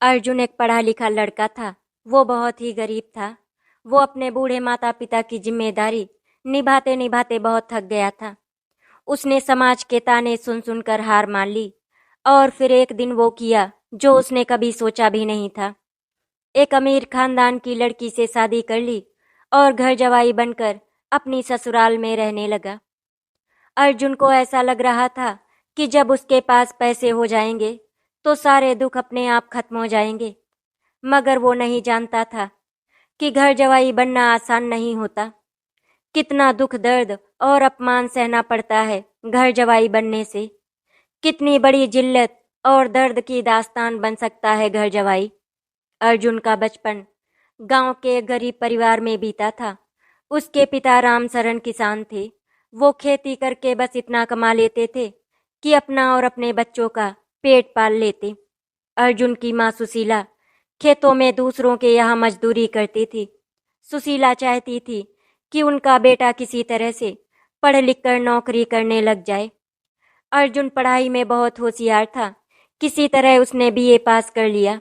अर्जुन एक पढ़ा लिखा लड़का था। वो बहुत ही गरीब था। वो अपने बूढ़े माता पिता की जिम्मेदारी निभाते निभाते बहुत थक गया था। उसने समाज के ताने सुन सुनकर हार मान ली और फिर एक दिन वो किया जो उसने कभी सोचा भी नहीं था। एक अमीर खानदान की लड़की से शादी कर ली और घर जवाई बनकर अपनी ससुराल में रहने लगा। अर्जुन को ऐसा लग रहा था कि जब उसके पास पैसे हो जाएंगे तो सारे दुख अपने आप खत्म हो जाएंगे, मगर वो नहीं जानता था कि घर जवाई बनना आसान नहीं होता। कितना दुख दर्द और अपमान सहना पड़ता है घर जवाई बनने से। कितनी बड़ी जिल्लत और दर्द की दास्तान बन सकता है घर जवाई। अर्जुन का बचपन गांव के एक गरीब परिवार में बीता था। उसके पिता रामशरण किसान थे। वो खेती करके बस इतना कमा लेते थे कि अपना और अपने बच्चों का पेट पाल लेते। अर्जुन की माँ सुशीला खेतों में दूसरों के यहाँ मजदूरी करती थी। सुशीला चाहती थी कि उनका बेटा किसी तरह से पढ़ लिख कर नौकरी करने लग जाए। अर्जुन पढ़ाई में बहुत होशियार था। किसी तरह उसने बीए पास कर लिया।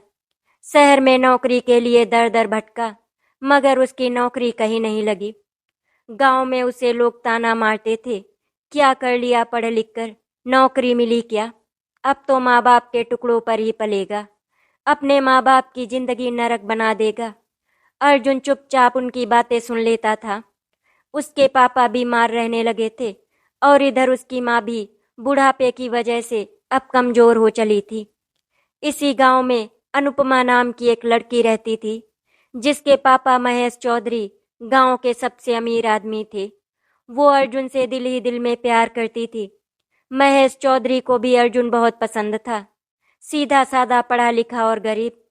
शहर में नौकरी के लिए दर दर भटका, मगर उसकी नौकरी कहीं नहीं लगी। गांव में उसे लोग ताना मारते थे, क्या कर लिया पढ़ लिख कर, नौकरी मिली क्या, अब तो माँ बाप के टुकड़ों पर ही पलेगा, अपने माँ बाप की जिंदगी नरक बना देगा। अर्जुन चुपचाप उनकी बातें सुन लेता था। उसके पापा बीमार रहने लगे थे और इधर उसकी माँ भी बुढ़ापे की वजह से अब कमजोर हो चली थी। इसी गांव में अनुपमा नाम की एक लड़की रहती थी, जिसके पापा महेश चौधरी गांव के सबसे अमीर आदमी थे। वो अर्जुन से दिल ही दिल में प्यार करती थी। महेश चौधरी को भी अर्जुन बहुत पसंद था। सीधा साधा पढ़ा लिखा और गरीब।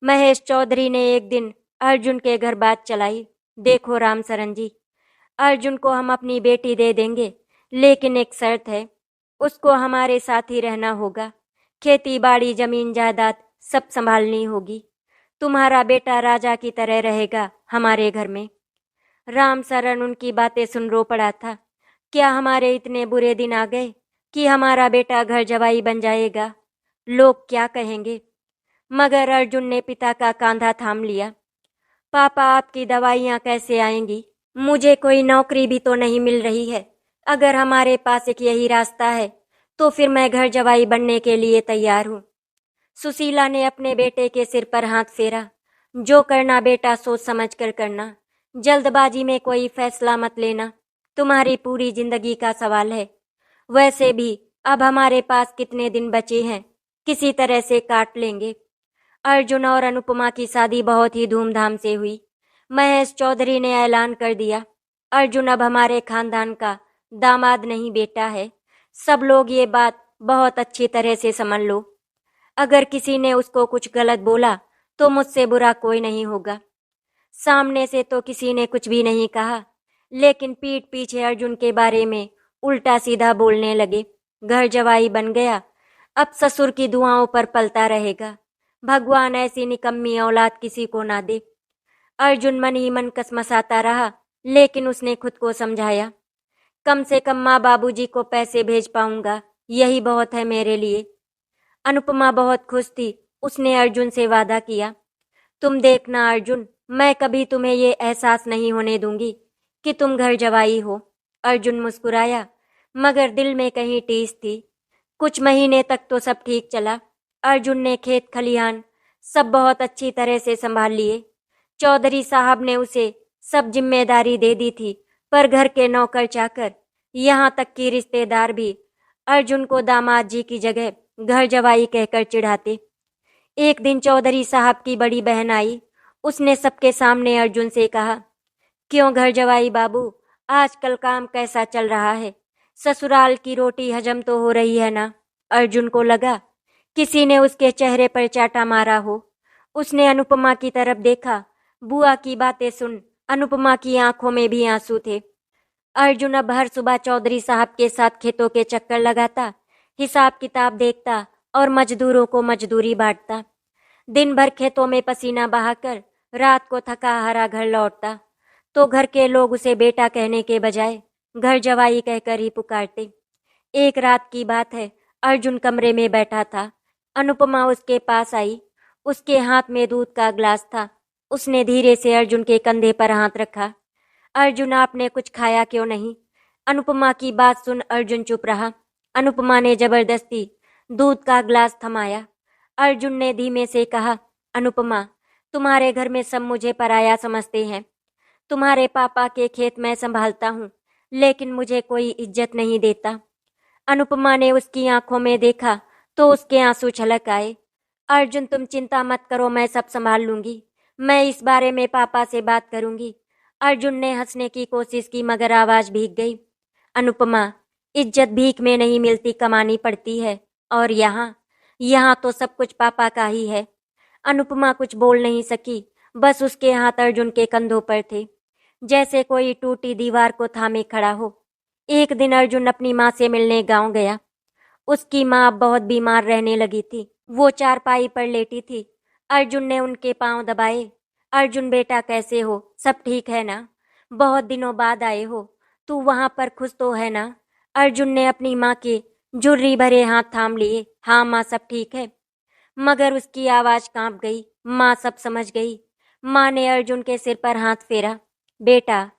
महेश चौधरी ने एक दिन अर्जुन के घर बात चलाई, देखो रामशरण जी, अर्जुन को हम अपनी बेटी दे देंगे, लेकिन एक शर्त है, उसको हमारे साथ ही रहना होगा। खेती बाड़ी जमीन जायदाद सब संभालनी होगी। तुम्हारा बेटा राजा की तरह रहेगा हमारे घर में। रामशरण उनकी बातें सुन रो पड़ा था। क्या हमारे इतने बुरे दिन आ गए कि हमारा बेटा घर जवाई बन जाएगा? लोग क्या कहेंगे? मगर अर्जुन ने पिता का कंधा थाम लिया। पापा, आपकी दवाइयाँ कैसे आएंगी? मुझे कोई नौकरी भी तो नहीं मिल रही है। अगर हमारे पास एक यही रास्ता है तो फिर मैं घर जवाई बनने के लिए तैयार हूँ। सुशीला ने अपने बेटे के सिर पर हाथ फेरा। जो करना बेटा सोच समझ कर करना, जल्दबाजी में कोई फैसला मत लेना। तुम्हारी पूरी जिंदगी का सवाल है। वैसे भी अब हमारे पास कितने दिन बचे हैं, किसी तरह से काट लेंगे। अर्जुन और अनुपमा की शादी बहुत ही धूमधाम से हुई। महेश चौधरी ने ऐलान कर दिया, अर्जुन अब हमारे खानदान का दामाद नहीं बेटा है। सब लोग ये बात बहुत अच्छी तरह से समझ लो। अगर किसी ने उसको कुछ गलत बोला तो मुझसे बुरा कोई नहीं होगा। सामने से तो किसी ने कुछ भी नहीं कहा, लेकिन पीठ पीछे अर्जुन के बारे में उल्टा सीधा बोलने लगे। घर जवाई बन गया, अब ससुर की दुआओं पर पलता रहेगा। भगवान ऐसी निकम्मी औलाद किसी को ना दे। अर्जुन मन ही मन कसमसाता रहा, लेकिन उसने खुद को समझाया, कम से कम माँ बाबूजी को पैसे भेज पाऊंगा, यही बहुत है मेरे लिए। अनुपमा बहुत खुश थी। उसने अर्जुन से वादा किया, तुम देखना अर्जुन, मैं कभी तुम्हें ये एहसास नहीं होने दूंगी कि तुम घर जवाई हो। अर्जुन मुस्कुराया, मगर दिल में कहीं टीस थी। कुछ महीने तक तो सब ठीक चला। अर्जुन ने खेत खलिहान सब बहुत अच्छी तरह से संभाल लिए। चौधरी साहब ने उसे सब जिम्मेदारी दे दी थी, पर घर के नौकर चाकर, यहाँ तक कि रिश्तेदार भी अर्जुन को दामाद जी की जगह घर जवाई कहकर चिढ़ाते। एक दिन चौधरी साहब की बड़ी बहन आई। उसने सबके सामने अर्जुन से कहा, क्यों घर जवाई बाबू, आजकल काम कैसा चल रहा है? ससुराल की रोटी हजम तो हो रही है ना? अर्जुन को लगा किसी ने उसके चेहरे पर चाटा मारा हो। उसने अनुपमा की तरफ देखा। बुआ की बातें सुन अनुपमा की आंखों में भी आंसू थे। अर्जुन अब हर सुबह चौधरी साहब के साथ खेतों के चक्कर लगाता, हिसाब किताब देखता और मजदूरों को मजदूरी बांटता। दिन भर खेतों में पसीना बहाकर रात को थका हारा घर लौटता, तो घर के लोग उसे बेटा कहने के बजाय घर जवाई कहकर ही पुकारते। एक रात की बात है, अर्जुन कमरे में बैठा था। अनुपमा उसके पास आई। उसके हाथ में दूध का ग्लास था। उसने धीरे से अर्जुन के कंधे पर हाथ रखा। अर्जुन, आपने कुछ खाया क्यों नहीं? अनुपमा की बात सुन अर्जुन चुप रहा। अनुपमा ने जबरदस्ती दूध का ग्लास थमाया। अर्जुन ने धीमे से कहा, अनुपमा, तुम्हारे घर में सब मुझे पराया समझते हैं। तुम्हारे पापा के खेत मैं संभालता हूँ, लेकिन मुझे कोई इज्जत नहीं देता। अनुपमा ने उसकी आंखों में देखा तो उसके आंसू छलक आए। अर्जुन, तुम चिंता मत करो, मैं सब संभाल लूंगी। मैं इस बारे में पापा से बात करूंगी। अर्जुन ने हंसने की कोशिश की मगर आवाज भीग गई। अनुपमा, इज्जत भीख में नहीं मिलती, कमानी पड़ती है। और यहाँ तो सब कुछ पापा का ही है। अनुपमा कुछ बोल नहीं सकी, बस उसके हाथ अर्जुन के कंधों पर थे, जैसे कोई टूटी दीवार को थामे खड़ा हो। एक दिन अर्जुन अपनी माँ से मिलने गांव गया। उसकी माँ अब बहुत बीमार रहने लगी थी। वो चारपाई पर लेटी थी। अर्जुन ने उनके पांव दबाए। अर्जुन, बेटा कैसे हो? सब ठीक है ना? बहुत दिनों बाद आए हो। तू वहां पर खुश तो है ना? अर्जुन ने अपनी माँ के झुर्री भरे हाथ थाम लिए। हाँ माँ, सब ठीक है। मगर उसकी आवाज कांप गई। माँ सब समझ गई। माँ ने अर्जुन के सिर पर हाथ फेरा। बेटा,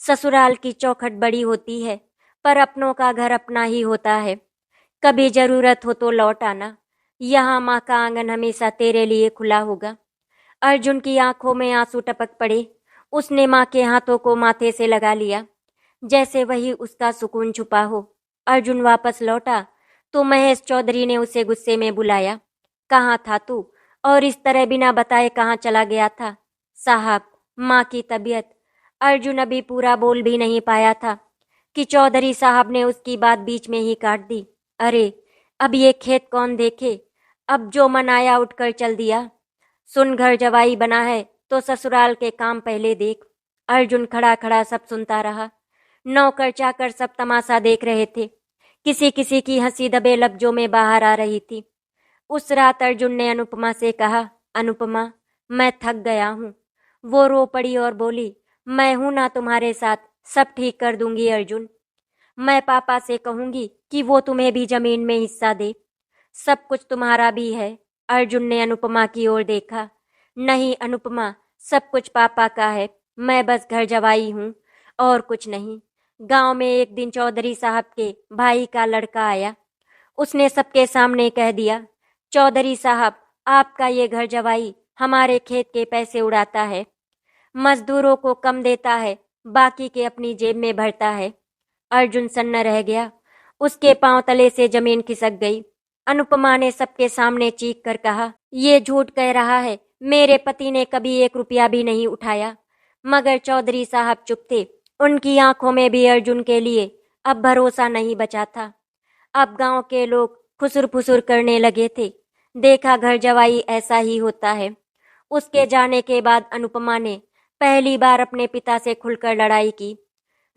ससुराल की चौखट बड़ी होती है, पर अपनों का घर अपना ही होता है। कभी जरूरत हो तो लौट आना। यहाँ माँ का आंगन हमेशा तेरे लिए खुला होगा। अर्जुन की आंखों में आंसू टपक पड़े। उसने माँ के हाथों को माथे से लगा लिया, जैसे वही उसका सुकून छुपा हो। अर्जुन वापस लौटा तो महेश चौधरी ने उसे गुस्से में बुलाया। कहाँ था तू? और इस तरह बिना बताए कहाँ चला गया था? साहब, माँ की तबीयत। अर्जुन अभी पूरा बोल भी नहीं पाया था कि चौधरी साहब ने उसकी बात बीच में ही काट दी। अरे, अब ये खेत कौन देखे? अब जो मन आया उठकर चल दिया। सुन, घर जवाई बना है तो ससुराल के काम पहले देख। अर्जुन खड़ा खड़ा सब सुनता रहा। नौकर चाकर सब तमाशा देख रहे थे। किसी किसी की हंसी दबे लफ्जों में बाहर आ रही थी। उस रात अर्जुन ने अनुपमा से कहा, अनुपमा, मैं थक गया हूँ। वो रो पड़ी और बोली, मैं हूं ना तुम्हारे साथ, सब ठीक कर दूंगी अर्जुन। मैं पापा से कहूंगी कि वो तुम्हें भी जमीन में हिस्सा दे। सब कुछ तुम्हारा भी है। अर्जुन ने अनुपमा की ओर देखा। नहीं अनुपमा, सब कुछ पापा का है। मैं बस घर जवाई हूँ और कुछ नहीं। गांव में एक दिन चौधरी साहब के भाई का लड़का आया। उसने सबके सामने कह दिया, चौधरी साहब, आपका ये घर जवाई हमारे खेत के पैसे उड़ाता है, मजदूरों को कम देता है, बाकी के अपनी जेब में भरता है। अर्जुन सन्न रह गया। उसके पांव तले से जमीन खिसक गई। अनुपमा ने सबके सामने चीख कर कहा, ये झूठ कह रहा है, मेरे पति ने कभी 1 रुपया भी नहीं उठाया। मगर चौधरी साहब चुप थे। उनकी आंखों में भी अर्जुन के लिए अब भरोसा नहीं बचा था। अब गांव के लोग खुसुर फुसुर करने लगे थे। देखा, घर जवाई ऐसा ही होता है। उसके जाने के बाद अनुपमा ने पहली बार अपने पिता से खुलकर लड़ाई की।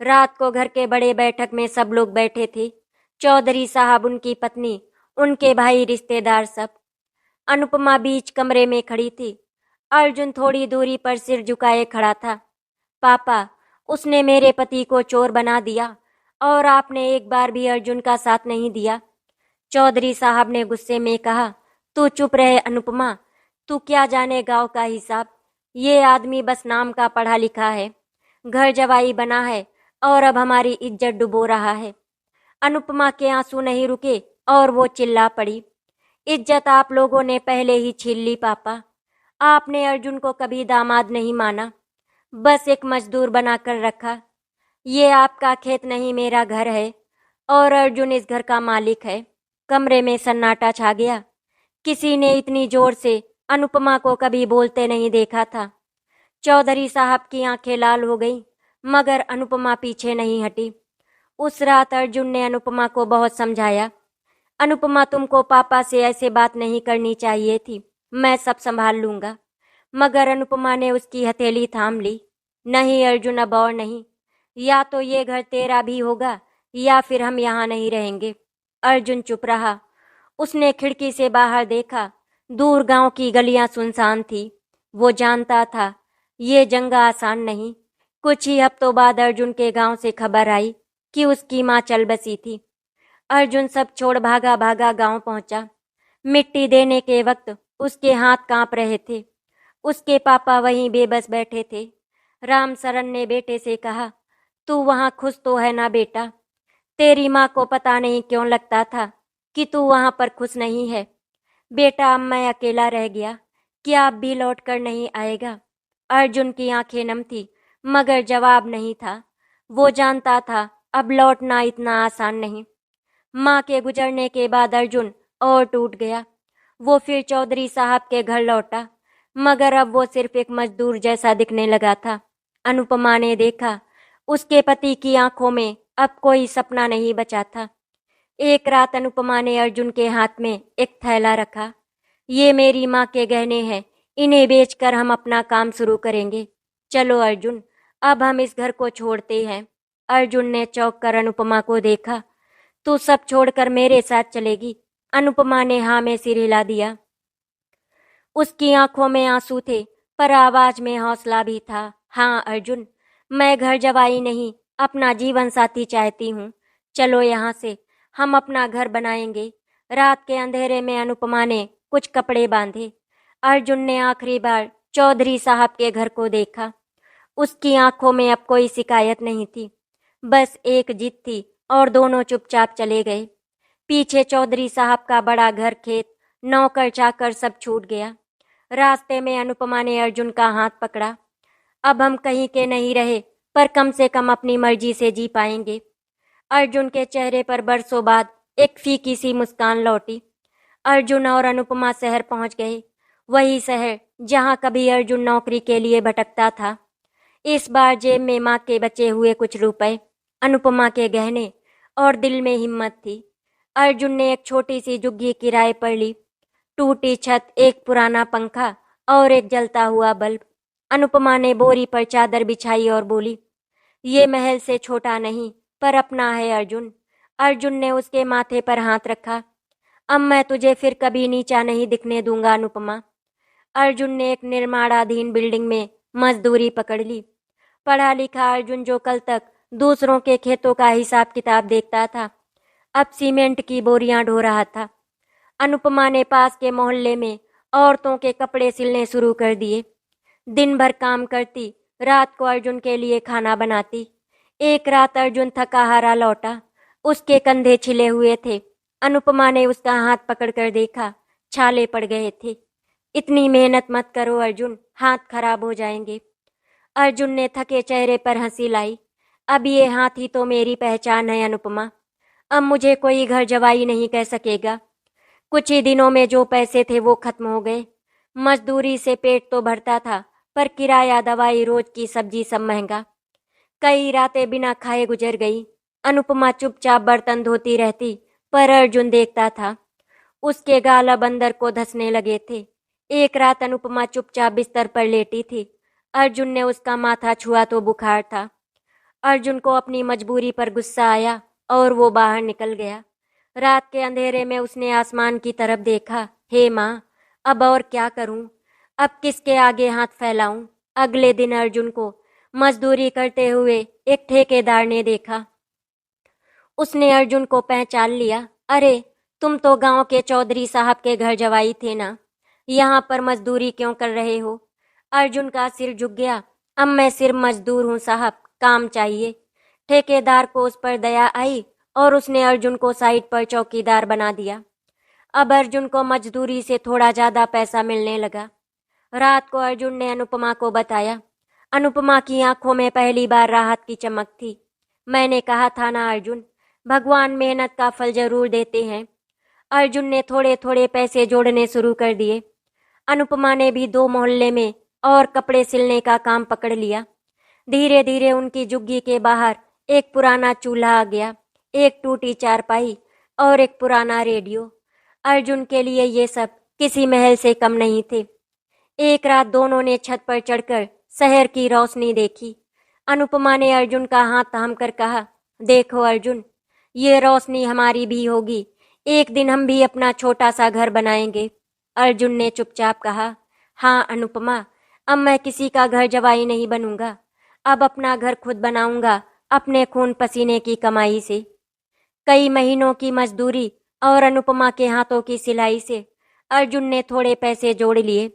रात को घर के बड़े बैठक में सब लोग बैठे थे। चौधरी साहब, उनकी पत्नी, उनके भाई, रिश्तेदार सब। अनुपमा बीच कमरे में खड़ी थी। अर्जुन थोड़ी दूरी पर सिर झुकाए खड़ा था। पापा, उसने मेरे पति को चोर बना दिया और आपने एक बार भी अर्जुन का साथ नहीं दिया। चौधरी साहब ने गुस्से में कहा, तू चुप रहे अनुपमा, तू क्या जाने गांव का हिसाब। ये आदमी बस नाम का पढ़ा लिखा है, घर जवाई बना है और अब हमारी इज्जत डुबो रहा है। अनुपमा के आंसू नहीं रुके और वो चिल्ला पड़ी, इज्जत आप लोगों ने पहले ही छीन ली पापा। आपने अर्जुन को कभी दामाद नहीं माना, बस एक मजदूर बनाकर रखा। ये आपका खेत नहीं, मेरा घर है और अर्जुन इस घर का मालिक है। कमरे में सन्नाटा छा गया। किसी ने इतनी जोर से अनुपमा को कभी बोलते नहीं देखा था। चौधरी साहब की आंखें लाल हो गईं, मगर अनुपमा पीछे नहीं हटी। उस रात अर्जुन ने अनुपमा को बहुत समझाया। अनुपमा, तुमको पापा से ऐसे बात नहीं करनी चाहिए थी, मैं सब संभाल लूंगा। मगर अनुपमा ने उसकी हथेली थाम ली। नहीं अर्जुन, अब और नहीं। या तो ये घर तेरा भी होगा या फिर हम यहाँ नहीं रहेंगे। अर्जुन चुप रहा। उसने खिड़की से बाहर देखा। दूर गांव की गलियां सुनसान थी। वो जानता था ये जंग आसान नहीं। कुछ ही हफ्तों बाद अर्जुन के गांव से खबर आई कि उसकी माँ चल बसी थी। अर्जुन सब छोड़ भागा भागा गांव पहुंचा। मिट्टी देने के वक्त उसके हाथ कांप रहे थे। उसके पापा वहीं बेबस बैठे थे। रामसरन ने बेटे से कहा, तू वहाँ खुश तो है ना बेटा? तेरी माँ को पता नहीं क्यों लगता था कि तू वहाँ पर खुश नहीं है। बेटा, अब मैं अकेला रह गया, क्या अब भी लौट कर नहीं आएगा? अर्जुन की आंखें नम थी, मगर जवाब नहीं था। वो जानता था अब लौटना इतना आसान नहीं। माँ के गुजरने के बाद अर्जुन और टूट गया। वो फिर चौधरी साहब के घर लौटा, मगर अब वो सिर्फ एक मजदूर जैसा दिखने लगा था। अनुपमा ने देखा, उसके पति की आंखों में अब कोई सपना नहीं बचा था। एक रात अनुपमा ने अर्जुन के हाथ में एक थैला रखा। ये मेरी माँ के गहने हैं, इन्हें बेचकर हम अपना काम शुरू करेंगे। चलो अर्जुन, अब हम इस घर को छोड़ते हैं। अर्जुन ने चौंक कर अनुपमा को देखा। तू सब छोड़कर मेरे साथ चलेगी? अनुपमा ने हाँ में सिर हिला दिया। उसकी आंखों में आंसू थे, पर आवाज में हौसला भी था। हाँ अर्जुन, मैं घर जवाई नहीं, अपना जीवन साथी चाहती हूँ। चलो यहाँ से, हम अपना घर बनाएंगे। रात के अंधेरे में अनुपमा ने कुछ कपड़े बांधे। अर्जुन ने आखिरी बार चौधरी साहब के घर को देखा। उसकी आंखों में अब कोई शिकायत नहीं थी, बस एक जिद थी, और दोनों चुपचाप चले गए। पीछे चौधरी साहब का बड़ा घर, खेत, नौकर चाकर सब छूट गया। रास्ते में अनुपमा ने अर्जुन का हाथ पकड़ा। अब हम कहीं के नहीं रहे, पर कम से कम अपनी मर्जी से जी पाएंगे। अर्जुन के चेहरे पर बरसों बाद एक फीकी सी मुस्कान लौटी। अर्जुन और अनुपमा शहर पहुंच गए, वही शहर जहां कभी अर्जुन नौकरी के लिए भटकता था। इस बार जेब में माँ के बचे हुए कुछ रुपए, अनुपमा के गहने, और दिल में हिम्मत थी। अर्जुन ने एक छोटी सी झुग्गी किराए पर ली। टूटी छत, एक पुराना पंखा और एक जलता हुआ बल्ब। अनुपमा ने बोरी पर चादर बिछाई और बोली, ये महल से छोटा नहीं, पर अपना है अर्जुन। अर्जुन ने उसके माथे पर हाथ रखा। अब मैं तुझे फिर कभी नीचा नहीं दिखने दूंगा अनुपमा। अर्जुन ने एक निर्माणाधीन बिल्डिंग में मजदूरी पकड़ ली। पढ़ा लिखा अर्जुन, जो कल तक दूसरों के खेतों का हिसाब किताब देखता था, अब सीमेंट की बोरियां ढो रहा था। अनुपमा ने पास के मोहल्ले में औरतों के कपड़े सिलने शुरू कर दिए। दिन भर काम करती, रात को अर्जुन के लिए खाना बनाती। एक रात अर्जुन थका हारा लौटा, उसके कंधे छिले हुए थे। अनुपमा ने उसका हाथ पकड़कर देखा, छाले पड़ गए थे। इतनी मेहनत मत करो अर्जुन, हाथ खराब हो जाएंगे। अर्जुन ने थके चेहरे पर हंसी लाई। अब ये हाथ ही तो मेरी पहचान है अनुपमा। अब मुझे कोई घर जवाई नहीं कह सकेगा। कुछ ही दिनों में जो पैसे थे वो खत्म हो गए। मजदूरी से पेट तो भरता था, पर किराया, दवाई, रोज की सब्जी सब महंगा। कई रातें बिना खाए गुजर गई। अनुपमा चुपचाप बर्तन धोती रहती, पर अर्जुन देखता था। उसके गाल अब अंदर को धंसने लगे थे। एक रात अनुपमा चुपचाप बिस्तर पर लेटी थी। अर्जुन ने उसका माथा छुआ तो बुखार था। अर्जुन को अपनी मजबूरी पर गुस्सा आया और वो बाहर निकल गया। रात के अंधेरे में उसने आसमान की तरफ देखा। हे माँ, अब और क्या करूं? अब किसके आगे हाथ फैलाऊं? अगले दिन अर्जुन को मजदूरी करते हुए एक ठेकेदार ने देखा। उसने अर्जुन को पहचान लिया। अरे, तुम तो गांव के चौधरी साहब के घर जवाई थे ना, यहाँ पर मजदूरी क्यों कर रहे हो? अर्जुन का सिर झुक गया। अब मैं सिर्फ मजदूर हूँ साहब, काम चाहिए। ठेकेदार को उस पर दया आई और उसने अर्जुन को साइड पर चौकीदार बना दिया। अब अर्जुन को मजदूरी से थोड़ा ज्यादा पैसा मिलने लगा। रात को अर्जुन ने अनुपमा को बताया। अनुपमा की आंखों में पहली बार राहत की चमक थी। मैंने कहा था ना अर्जुन, भगवान मेहनत का फल जरूर देते हैं। अर्जुन ने थोड़े थोड़े पैसे जोड़ने शुरू कर दिए। अनुपमा ने भी 2 मोहल्ले में और कपड़े सिलने का काम पकड़ लिया। धीरे धीरे उनकी झुग्गी के बाहर एक पुराना चूल्हा आ गया, एक टूटी चारपाई और एक पुराना रेडियो। अर्जुन के लिए ये सब किसी महल से कम नहीं थे। एक रात दोनों ने छत पर चढ़कर शहर की रोशनी देखी। अनुपमा ने अर्जुन का हाथ थाम कर कहा, देखो अर्जुन, ये रोशनी हमारी भी होगी। एक दिन हम भी अपना छोटा सा घर बनाएंगे। अर्जुन ने चुपचाप कहा, हाँ अनुपमा, अब मैं किसी का घर जवाई नहीं बनूंगा। अब अपना घर खुद बनाऊंगा, अपने खून पसीने की कमाई से। कई महीनों की मजदूरी और अनुपमा के हाथों की सिलाई से अर्जुन ने थोड़े पैसे जोड़ लिए।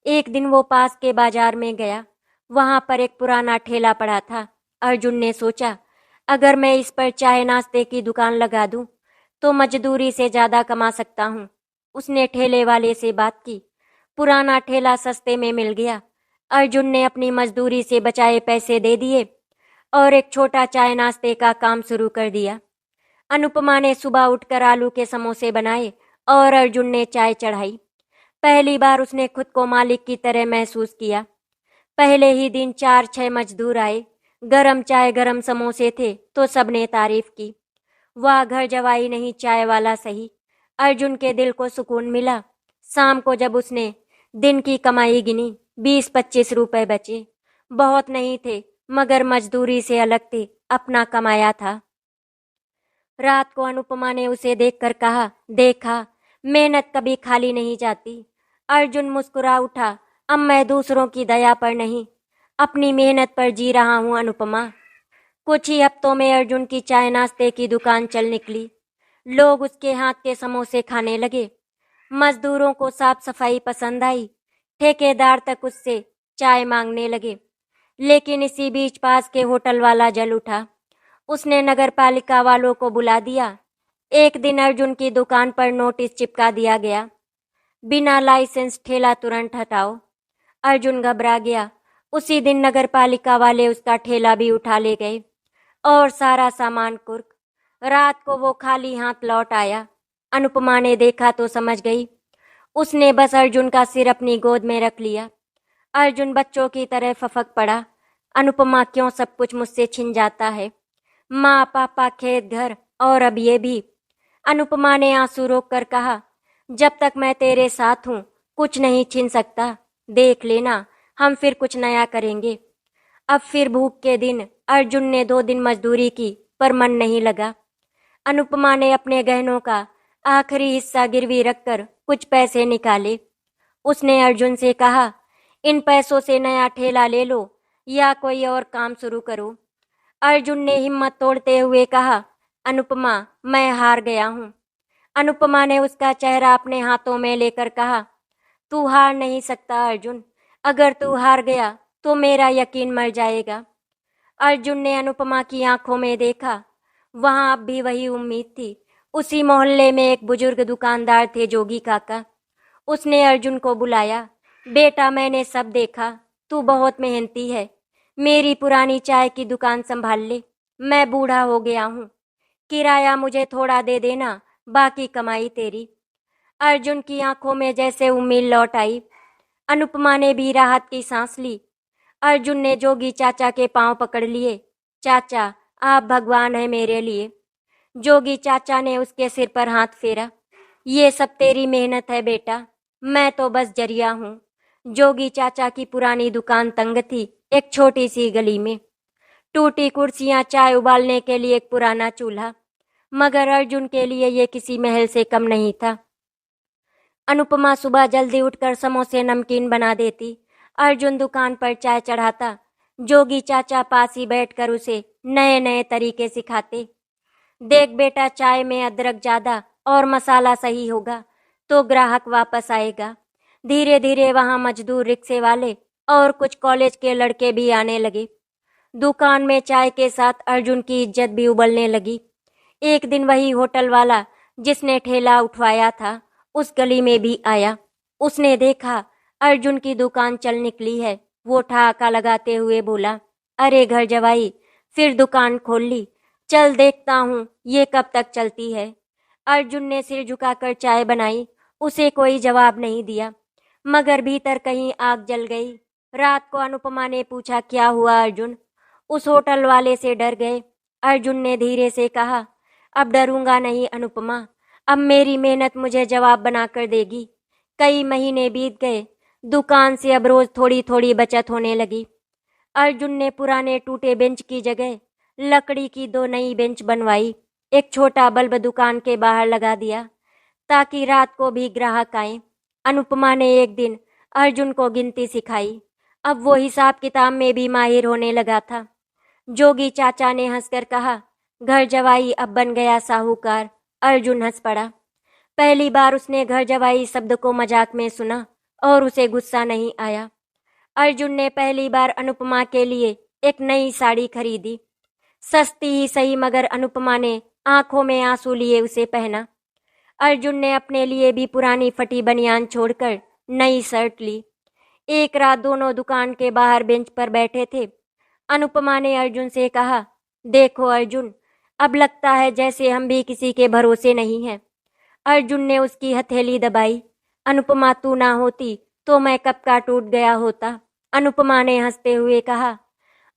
एक दिन वो पास के बाजार में गया। वहां पर एक पुराना ठेला पड़ा था। अर्जुन ने सोचा, अगर मैं इस पर चाय नाश्ते की दुकान लगा दूं तो मजदूरी से ज्यादा कमा सकता हूं। उसने ठेले वाले से बात की। पुराना ठेला सस्ते में मिल गया। अर्जुन ने अपनी मजदूरी से बचाए पैसे दे दिए और एक छोटा चाय नाश्ते का काम शुरू कर दिया। अनुपमा ने सुबह उठकर आलू के समोसे बनाए और अर्जुन ने चाय चढ़ाई। पहली बार उसने खुद को मालिक की तरह महसूस किया। पहले ही दिन 4-6 मजदूर आए। गरम चाय गरम समोसे थे तो सबने तारीफ की। वाह, घर जवाई नहीं चाय वाला सही। अर्जुन के दिल को सुकून मिला। शाम को जब उसने दिन की कमाई गिनी, 20-25 रुपए बचे। बहुत नहीं थे मगर मजदूरी से अलग थे, अपना कमाया था। रात को अनुपमा ने उसे देखकर कहा, देखा, मेहनत कभी खाली नहीं जाती। अर्जुन मुस्कुरा उठा, अब मैं दूसरों की दया पर नहीं, अपनी मेहनत पर जी रहा हूँ अनुपमा। कुछ ही हफ्तों में अर्जुन की चाय नाश्ते की दुकान चल निकली। लोग उसके हाथ के समोसे खाने लगे। मजदूरों को साफ सफाई पसंद आई। ठेकेदार तक उससे चाय मांगने लगे। लेकिन इसी बीच पास के होटल वाला जल उठा। उसने नगर पालिका वालों को बुला दिया। एक दिन अर्जुन की दुकान पर नोटिस चिपका दिया गया, बिना लाइसेंस ठेला तुरंत हटाओ। अर्जुन घबरा गया। उसी दिन नगर पालिका वाले उसका ठेला भी उठा ले गए और सारा सामान कुर्क। रात को वो खाली हाथ लौट आया। अनुपमा ने देखा तो समझ गई। उसने बस अर्जुन का सिर अपनी गोद में रख लिया। अर्जुन बच्चों की तरह फफक पड़ा। अनुपमा, क्यों सब कुछ मुझसे छिन जाता है? माँ, पापा, खेत, घर और अब ये भी। अनुपमा ने आंसू रोक कर कहा, जब तक मैं तेरे साथ हूँ कुछ नहीं छिन सकता। देख लेना, हम फिर कुछ नया करेंगे। अब फिर भूख के दिन। अर्जुन ने 2 दिन मजदूरी की पर मन नहीं लगा। अनुपमा ने अपने गहनों का आखिरी हिस्सा गिरवी रखकर कुछ पैसे निकाले। उसने अर्जुन से कहा, इन पैसों से नया ठेला ले लो या कोई और काम शुरू करो। अर्जुन ने हिम्मत तोड़ते हुए कहा, अनुपमा, मैं हार गया हूँ। अनुपमा ने उसका चेहरा अपने हाथों में लेकर कहा, तू हार नहीं सकता अर्जुन। अगर तू हार गया तो मेरा यकीन मर जाएगा। अर्जुन ने अनुपमा की आंखों में देखा। वहां अब भी वही उम्मीद थी। उसी मोहल्ले में एक बुजुर्ग दुकानदार थे, जोगी काका। उसने अर्जुन को बुलाया। बेटा, मैंने सब देखा, तू बहुत मेहनती है। मेरी पुरानी चाय की दुकान संभाल ले। मैं बूढ़ा हो गया हूँ। किराया मुझे थोड़ा दे देना, बाकी कमाई तेरी। अर्जुन की आंखों में जैसे उम्मीद लौट आई। अनुपमा ने भी राहत की सांस ली। अर्जुन ने जोगी चाचा के पांव पकड़ लिए। चाचा, आप भगवान है मेरे लिए। जोगी चाचा ने उसके सिर पर हाथ फेरा। ये सब तेरी मेहनत है बेटा, मैं तो बस जरिया हूँ। जोगी चाचा की पुरानी दुकान तंग थी, एक छोटी सी गली में। टूटी कुर्सियां, चाय उबालने के लिए एक पुराना चूल्हा। मगर अर्जुन के लिए ये किसी महल से कम नहीं था। अनुपमा सुबह जल्दी उठकर समोसे नमकीन बना देती। अर्जुन दुकान पर चाय चढ़ाता। जोगी चाचा पास ही बैठकर उसे नए नए तरीके सिखाते। देख बेटा, चाय में अदरक ज्यादा और मसाला सही होगा तो ग्राहक वापस आएगा। धीरे धीरे वहां मजदूर, रिक्शे वाले और कुछ कॉलेज के लड़के भी आने लगे। दुकान में चाय के साथ अर्जुन की इज्जत भी उबलने लगी। एक दिन वही होटल वाला जिसने ठेला उठवाया था उस गली में भी आया। उसने देखा अर्जुन की दुकान चल निकली है। वो ठहाका लगाते हुए बोला, अरे घर जवाई, फिर दुकान खोल ली। चल देखता हूँ ये कब तक चलती है। अर्जुन ने सिर झुकाकर चाय बनाई। उसे कोई जवाब नहीं दिया, मगर भीतर कहीं आग जल गई। रात को अनुपमा ने पूछा, क्या हुआ अर्जुन? उस होटल वाले से डर गए? अर्जुन ने धीरे से कहा, अब डरूंगा नहीं अनुपमा, अब मेरी मेहनत मुझे जवाब बनाकर देगी। कई महीने बीत गए। दुकान से अब रोज थोड़ी थोड़ी बचत होने लगी। अर्जुन ने पुराने टूटे बेंच की जगह लकड़ी की 2 नई बेंच बनवाई। एक छोटा बल्ब दुकान के बाहर लगा दिया ताकि रात को भी ग्राहक आए। अनुपमा ने एक दिन अर्जुन को गिनती सिखाई। अब वो हिसाब किताब में भी माहिर होने लगा था। जोगी चाचा ने हंसकर कहा, घर जवाई अब बन गया साहूकार। अर्जुन हंस पड़ा। पहली बार उसने घर जवाई शब्द को मजाक में सुना और उसे गुस्सा नहीं आया। अर्जुन ने पहली बार अनुपमा के लिए एक नई साड़ी खरीदी। सस्ती ही सही, मगर अनुपमा ने आंखों में आंसू लिए उसे पहना। अर्जुन ने अपने लिए भी पुरानी फटी बनियान छोड़कर नई शर्ट ली। एक रात दोनों दुकान के बाहर बेंच पर बैठे थे। अनुपमा ने अर्जुन से कहा, देखो अर्जुन, अब लगता है जैसे हम भी किसी के भरोसे नहीं हैं। अर्जुन ने उसकी हथेली दबाई। अनुपमा, तू ना होती तो मैं कब का टूट गया होता। अनुपमा ने हंसते हुए कहा,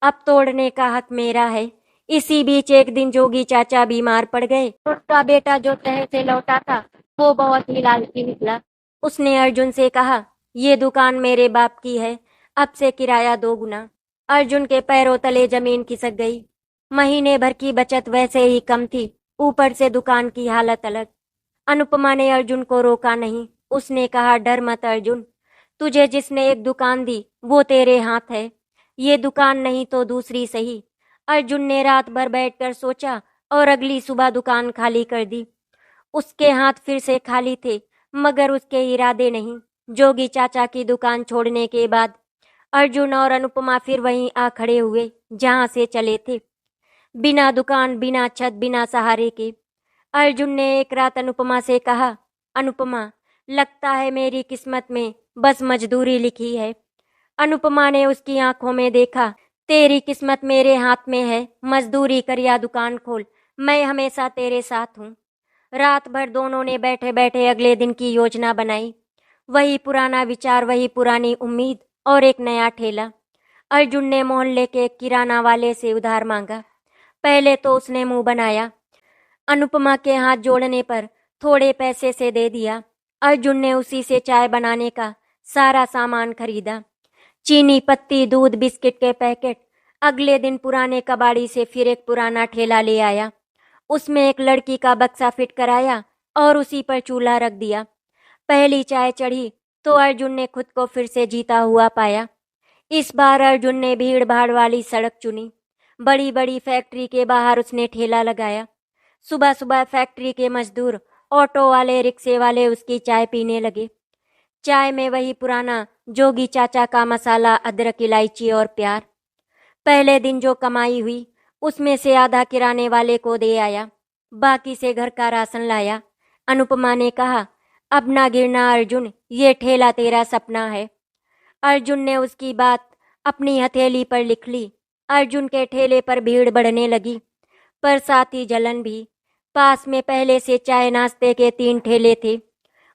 अब तोड़ने का हक मेरा है। इसी बीच एक दिन जोगी चाचा बीमार पड़ गए। उसका बेटा जो शहर से लौटा था वो बहुत ही लालची निकला। उसने अर्जुन से कहा, ये दुकान मेरे बाप की है, अब से किराया 2 गुना। अर्जुन के पैरों तले जमीन खिसक गई। महीने भर की बचत वैसे ही कम थी, ऊपर से दुकान की हालत अलग। अनुपमा ने अर्जुन को रोका नहीं। उसने कहा, डर मत अर्जुन, तुझे जिसने एक दुकान दी वो तेरे हाथ है। ये दुकान नहीं तो दूसरी सही। अर्जुन ने रात भर बैठकर सोचा और अगली सुबह दुकान खाली कर दी। उसके हाथ फिर से खाली थे, मगर उसके इरादे नहीं। जोगी चाचा की दुकान छोड़ने के बाद अर्जुन और अनुपमा फिर वहीं आ खड़े हुए जहां से चले थे, बिना दुकान, बिना छत, बिना सहारे के। अर्जुन ने एक रात अनुपमा से कहा, अनुपमा, लगता है मेरी किस्मत में बस मजदूरी लिखी है। अनुपमा ने उसकी आंखों में देखा, तेरी किस्मत मेरे हाथ में है, मजदूरी कर या दुकान खोल, मैं हमेशा तेरे साथ हूँ। रात भर दोनों ने बैठे बैठे अगले दिन की योजना बनाई। वही पुराना विचार, वही पुरानी उम्मीद और एक नया ठेला। अर्जुन ने मोहल्ले के एक किराना वाले से उधार मांगा। पहले तो उसने मुंह बनाया। अनुपमा के हाथ जोड़ने पर थोड़े पैसे से दे दिया। अर्जुन ने उसी से चाय बनाने का सारा सामान खरीदा, चीनी, पत्ती, दूध, बिस्किट के पैकेट। अगले दिन पुराने कबाड़ी से फिर एक पुराना ठेला ले आया। उसमें एक लड़की का बक्सा फिट कराया और उसी पर चूल्हा रख दिया। पहली चाय चढ़ी तो अर्जुन ने खुद को फिर से जीता हुआ पाया। इस बार अर्जुन ने भीड़ भाड़ वाली सड़क चुनी। बड़ी बड़ी फैक्ट्री के बाहर उसने ठेला लगाया। सुबह सुबह फैक्ट्री के मजदूर, ऑटो वाले, रिक्शे वाले उसकी चाय पीने लगे। चाय में वही पुराना जोगी चाचा का मसाला, अदरक, इलायची और प्यार। पहले दिन जो कमाई हुई उसमें से आधा किराने वाले को दे आया, बाकी से घर का राशन लाया। अनुपमा ने कहा, अब ना गिरना अर्जुन, ये ठेला तेरा सपना है। अर्जुन ने उसकी बात अपनी हथेली पर लिख ली। अर्जुन के ठेले पर भीड़ बढ़ने लगी, पर साथ ही जलन भी। पास में पहले से चाय नाश्ते के 3 ठेले थे।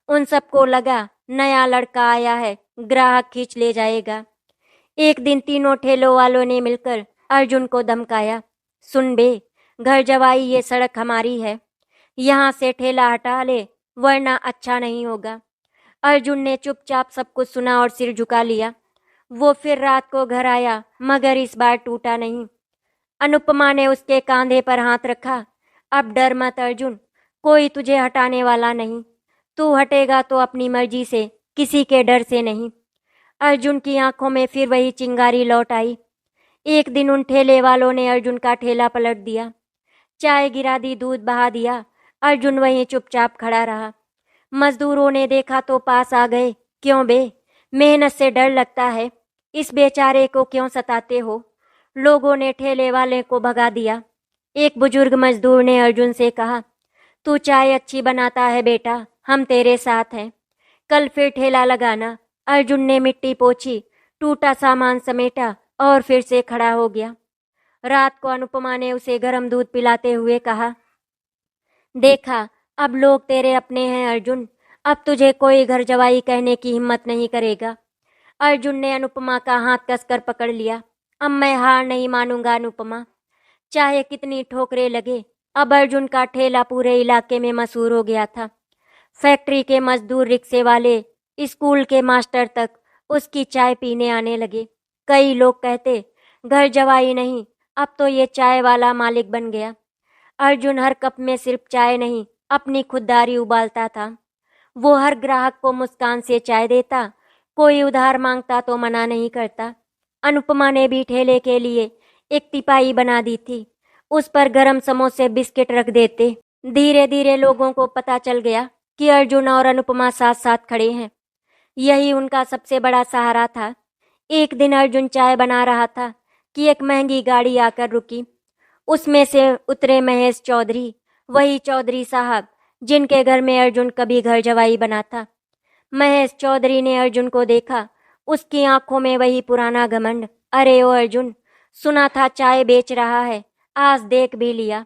उन सबको लगा नया लड़का आया है, ग्राहक खींच ले जाएगा। एक दिन तीनों ठेलों वालों ने मिलकर अर्जुन को धमकाया, सुन बे, घर जवाई, ये सड़क हमारी है, यहाँ से ठेला हटा ले वरना अच्छा नहीं होगा। अर्जुन ने चुपचाप सब कुछ सुना और सिर झुका लिया। वो फिर रात को घर आया, मगर इस बार टूटा नहीं। अनुपमा ने उसके कंधे पर हाथ रखा, अब डर मत अर्जुन, कोई तुझे हटाने वाला नहीं। तू हटेगा तो अपनी मर्जी से, किसी के डर से नहीं। अर्जुन की आंखों में फिर वही चिंगारी लौट आई। एक दिन उन ठेले वालों ने अर्जुन का ठेला पलट दिया, चाय गिरा दी, दूध बहा दिया। अर्जुन वहीं चुपचाप खड़ा रहा। मजदूरों ने देखा तो पास आ गए, क्यों बे, मेहनत से डर लगता है, इस बेचारे को क्यों सताते हो। लोगों ने ठेले वाले को भगा दिया। एक बुजुर्ग मजदूर ने अर्जुन से कहा, तू चाय अच्छी बनाता है बेटा, हम तेरे साथ हैं, कल फिर ठेला लगाना। अर्जुन ने मिट्टी पोंछी, टूटा सामान समेटा और फिर से खड़ा हो गया। रात को अनुपमा ने उसे गर्म दूध पिलाते हुए कहा, देखा, अब लोग तेरे अपने हैं अर्जुन, अब तुझे कोई घर जवाई कहने की हिम्मत नहीं करेगा। अर्जुन ने अनुपमा का हाथ कसकर पकड़ लिया। अब मैं हार नहीं मानूंगा अनुपमा, चाहे कितनी ठोकरें लगे। अब अर्जुन का ठेला पूरे इलाके में मशहूर हो गया था। फैक्ट्री के मजदूर, रिक्शे वाले, स्कूल के मास्टर तक उसकी चाय पीने आने लगे। कई लोग कहते, घर जवाई नहीं, अब तो ये चाय वाला मालिक बन गया। अर्जुन हर कप में सिर्फ चाय नहीं, अपनी खुददारी उबालता था। वो हर ग्राहक को मुस्कान से चाय देता, कोई उधार मांगता तो मना नहीं करता। अनुपमा ने भी ठेले के लिए एक तिपाई बना दी थी, उस पर गरम समोसे, बिस्किट रख देते। धीरे धीरे लोगों को पता चल गया कि अर्जुन और अनुपमा साथ साथ खड़े हैं। यही उनका सबसे बड़ा सहारा था। एक दिन अर्जुन चाय बना रहा था कि एक महंगी गाड़ी आकर रुकी। उसमें से उतरे महेश चौधरी, वही चौधरी साहब जिनके घर में अर्जुन कभी घर जवाई बना था। महेश चौधरी ने अर्जुन को देखा। उसकी आंखों में वही पुराना घमंड। अरे ओ अर्जुन, सुना था चाय बेच रहा है, आज देख भी लिया।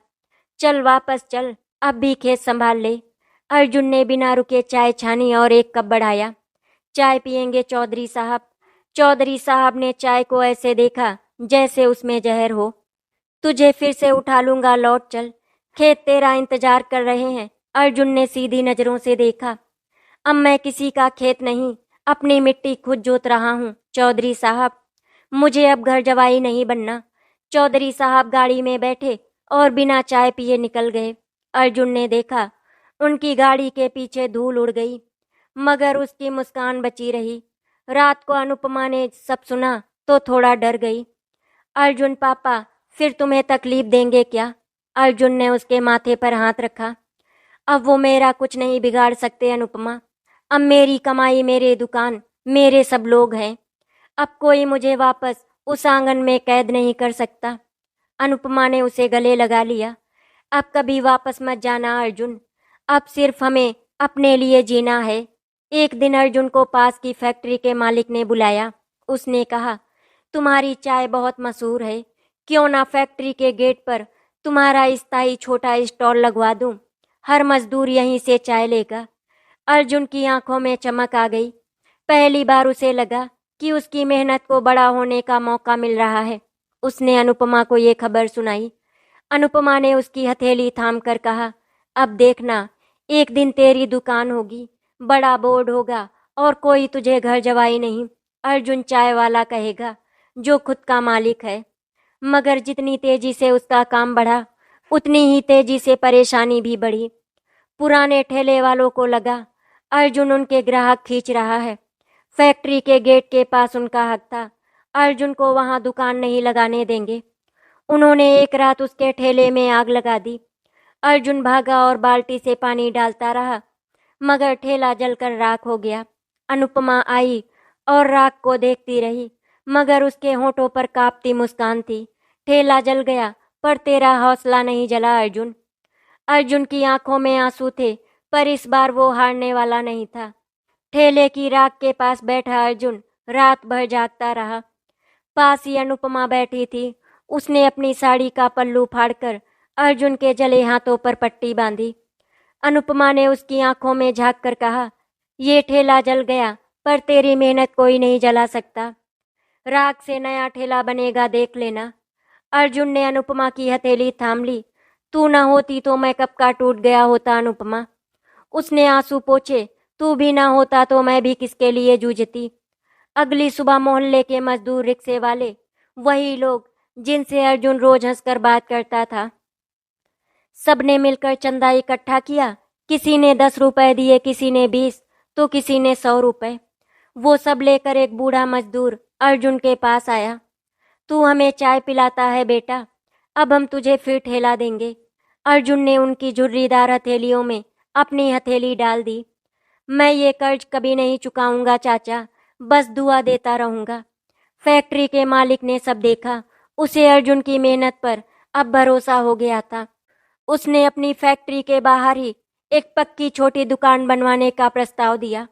चल वापस चल, अब भी खेत संभाल ले। अर्जुन ने बिना रुके चाय छानी और एक कप बढ़ाया। चाय पिएंगे चौधरी साहब? चौधरी साहब ने चाय को ऐसे देखा जैसे उसमें जहर हो। तुझे फिर से उठा लूंगा, लौट चल, खेत तेरा इंतजार कर रहे हैं। अर्जुन ने सीधी नजरों से देखा। अब मैं किसी का खेत नहीं, अपनी मिट्टी खुद जोत रहा हूँ चौधरी साहब। मुझे अब घर जवाई नहीं बनना। चौधरी साहब गाड़ी में बैठे और बिना चाय पिए निकल गए। अर्जुन ने देखा, उनकी गाड़ी के पीछे धूल उड़ गई, मगर उसकी मुस्कान बची रही। रात को अनुपमा ने सब सुना तो थोड़ा डर गई। अर्जुन पापा फिर तुम्हें तकलीफ देंगे क्या? अर्जुन ने उसके माथे पर हाथ रखा। अब वो मेरा कुछ नहीं बिगाड़ सकते अनुपमा। अब मेरी कमाई, मेरे दुकान, मेरे सब लोग हैं। अब कोई मुझे वापस उस आंगन में कैद नहीं कर सकता। अनुपमा ने उसे गले लगा लिया। अब कभी वापस मत जाना अर्जुन, अब सिर्फ हमें अपने लिए जीना है। एक दिन अर्जुन को पास की फैक्ट्री के मालिक ने बुलाया। उसने कहा, तुम्हारी चाय बहुत मशहूर है, क्यों ना फैक्ट्री के गेट पर तुम्हारा स्थायी छोटा स्टॉल लगवा दूं। हर मजदूर यहीं से चाय लेगा। अर्जुन की आंखों में चमक आ गई। पहली बार उसे लगा कि उसकी मेहनत को बड़ा होने का मौका मिल रहा है। उसने अनुपमा को ये खबर सुनाई। अनुपमा ने उसकी हथेली थाम कर कहा, अब देखना, एक दिन तेरी दुकान होगी, बड़ा बोर्ड होगा और कोई तुझे घर जवाई नहीं, अर्जुन चाय वाला कहेगा, जो खुद का मालिक है। मगर जितनी तेजी से उसका काम बढ़ा, उतनी ही तेजी से परेशानी भी बढ़ी। पुराने ठेले वालों को लगा अर्जुन उनके ग्राहक खींच रहा है। फैक्ट्री के गेट के पास उनका हक था, अर्जुन को वहां दुकान नहीं लगाने देंगे। उन्होंने एक रात उसके ठेले में आग लगा दी। अर्जुन भागा और बाल्टी से पानी डालता रहा, मगर ठेला जलकर राख हो गया। अनुपमा आई और राख को देखती रही, मगर उसके होठों पर कांपती मुस्कान थी। ठेला जल गया, पर तेरा हौसला नहीं जला अर्जुन। अर्जुन की आंखों में आंसू थे, पर इस बार वो हारने वाला नहीं था। ठेले की राख के पास बैठा अर्जुन रात भर जागता रहा। पास ही अनुपमा बैठी थी। उसने अपनी साड़ी का पल्लू फाड़कर अर्जुन के जले हाथों पर पट्टी बांधी। अनुपमा ने उसकी आंखों में झांक कर कहा, ये ठेला जल गया, पर तेरी मेहनत कोई नहीं जला सकता। राख से नया ठेला बनेगा, देख लेना। अर्जुन ने अनुपमा की हथेली थाम ली। तू ना होती तो मैं कब का टूट गया होता अनुपमा। उसने आंसू पोंछे। तू भी ना होता तो मैं भी किसके लिए जूझती। अगली सुबह मोहल्ले के मजदूर, रिक्शे वाले, वही लोग जिनसे अर्जुन रोज हंसकर बात करता था, सबने मिलकर चंदा इकट्ठा किया। किसी ने 10 रुपए दिए, किसी ने 20, तो किसी ने 100 रुपए। वो सब लेकर एक बूढ़ा मजदूर अर्जुन के पास आया। तू हमें चाय पिलाता है बेटा, अब हम तुझे फिर ठेला देंगे। अर्जुन ने उनकी झुर्रीदार हथेलियों में अपनी हथेली डाल दी। मैं ये कर्ज कभी नहीं चुकाऊंगा चाचा, बस दुआ देता रहूंगा। फैक्ट्री के मालिक ने सब देखा। उसे अर्जुन की मेहनत पर अब भरोसा हो गया था। उसने अपनी फैक्ट्री के बाहर ही एक पक्की छोटी दुकान बनवाने का प्रस्ताव दिया।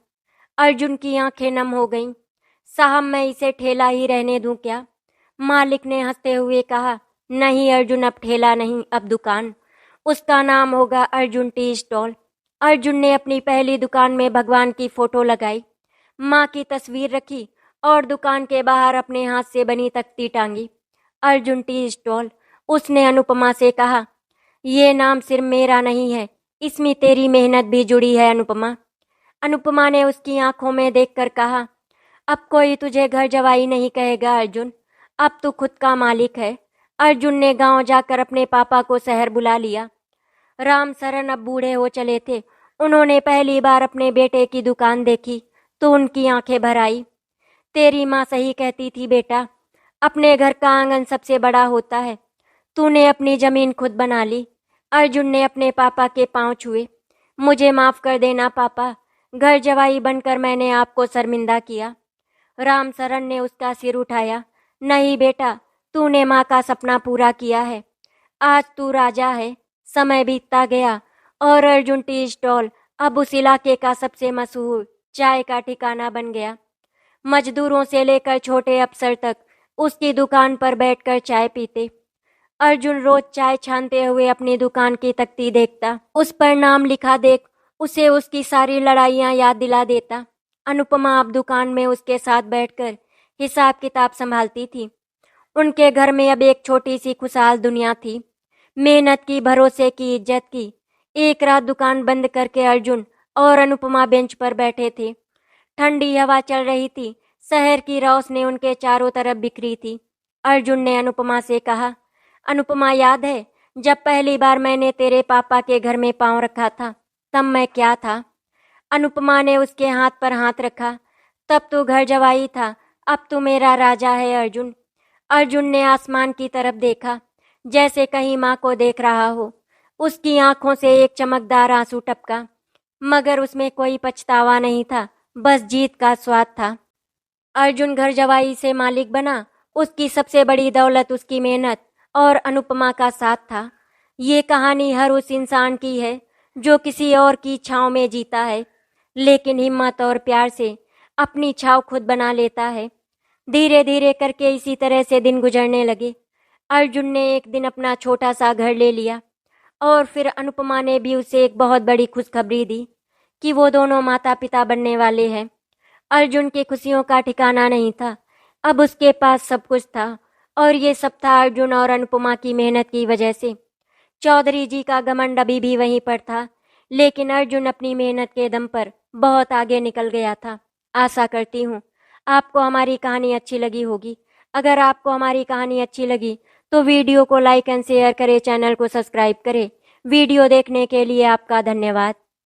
अर्जुन की आंखें नम हो गईं। साहब, मैं इसे ठेला ही रहने दूं क्या? मालिक ने हंसते हुए कहा, नहीं अर्जुन, अब ठेला नहीं, अब दुकान। उसका नाम होगा अर्जुन टी स्टॉल। अर्जुन ने अपनी पहली दुकान में भगवान की फोटो लगाई, माँ की तस्वीर रखी और दुकान के बाहर अपने हाथ से बनी तख्ती टांगी, अर्जुन टी स्टॉल। उसने अनुपमा से कहा, ये नाम सिर्फ मेरा नहीं है, इसमें तेरी मेहनत भी जुड़ी है अनुपमा। अनुपमा ने उसकी आंखों में देखकर कहा, अब कोई तुझे घर जवाई नहीं कहेगा अर्जुन, अब तू खुद का मालिक है। अर्जुन ने गांव जाकर अपने पापा को शहर बुला लिया। राम सरन अब बूढ़े हो चले थे। उन्होंने पहली बार अपने बेटे की दुकान देखी तो उनकी आंखें भर आई। तेरी माँ सही कहती थी बेटा, अपने घर का आंगन सबसे बड़ा होता है। तूने अपनी जमीन खुद बना ली। अर्जुन ने अपने पापा के पांव छुए। मुझे माफ कर देना पापा, घर जवाई बनकर मैंने आपको शर्मिंदा किया। रामशरण ने उसका सिर उठाया। नहीं बेटा, तूने माँ का सपना पूरा किया है। आज तू राजा है। समय बीतता गया और अर्जुन टी स्टॉल अब उस इलाके का सबसे मशहूर चाय का ठिकाना बन गया। मजदूरों से लेकर छोटे अफसर तक उसकी दुकान पर बैठकर चाय पीते। अर्जुन रोज चाय छानते हुए अपनी दुकान की तख्ती देखता। उस पर नाम लिखा देख उसे उसकी सारी लड़ाइयाँ याद दिला देता। अनुपमा अब दुकान में उसके साथ बैठकर हिसाब किताब संभालती थी। उनके घर में अब एक छोटी सी खुशहाल दुनिया थी। मेहनत की, भरोसे की, इज्जत की। एक रात दुकान बंद करके अर्जुन और अनुपमा बेंच पर बैठे थे। ठंडी हवा चल रही थी। शहर की रोशनी उनके चारों तरफ बिखरी थी। अर्जुन ने अनुपमा से कहा, अनुपमा, याद है जब पहली बार मैंने तेरे पापा के घर में पांव रखा था, तब मैं क्या था? अनुपमा ने उसके हाथ पर हाथ रखा। तब तू घर जवाई था, अब तू मेरा राजा है अर्जुन। अर्जुन ने आसमान की तरफ देखा, जैसे कहीं माँ को देख रहा हो। उसकी आंखों से एक चमकदार आंसू टपका, मगर उसमें कोई पछतावा नहीं था, बस जीत का स्वाद था। अर्जुन घर जवाई से मालिक बना। उसकी सबसे बड़ी दौलत उसकी मेहनत और अनुपमा का साथ था। ये कहानी हर उस इंसान की है जो किसी और की छांव में जीता है, लेकिन हिम्मत और प्यार से अपनी छांव खुद बना लेता है। धीरे धीरे करके इसी तरह से दिन गुजरने लगे। अर्जुन ने एक दिन अपना छोटा सा घर ले लिया और फिर अनुपमा ने भी उसे एक बहुत बड़ी खुशखबरी दी कि वो दोनों माता पिता बनने वाले हैं। अर्जुन की खुशियों का ठिकाना नहीं था। अब उसके पास सब कुछ था और ये सब था अर्जुन और अनुपमा की मेहनत की वजह से। चौधरी जी का घमंड अभी भी वहीं पर था, लेकिन अर्जुन अपनी मेहनत के दम पर बहुत आगे निकल गया था। आशा करती हूँ आपको हमारी कहानी अच्छी लगी होगी। अगर आपको हमारी कहानी अच्छी लगी तो वीडियो को लाइक एंड शेयर करें, चैनल को सब्सक्राइब करें। वीडियो देखने के लिए आपका धन्यवाद।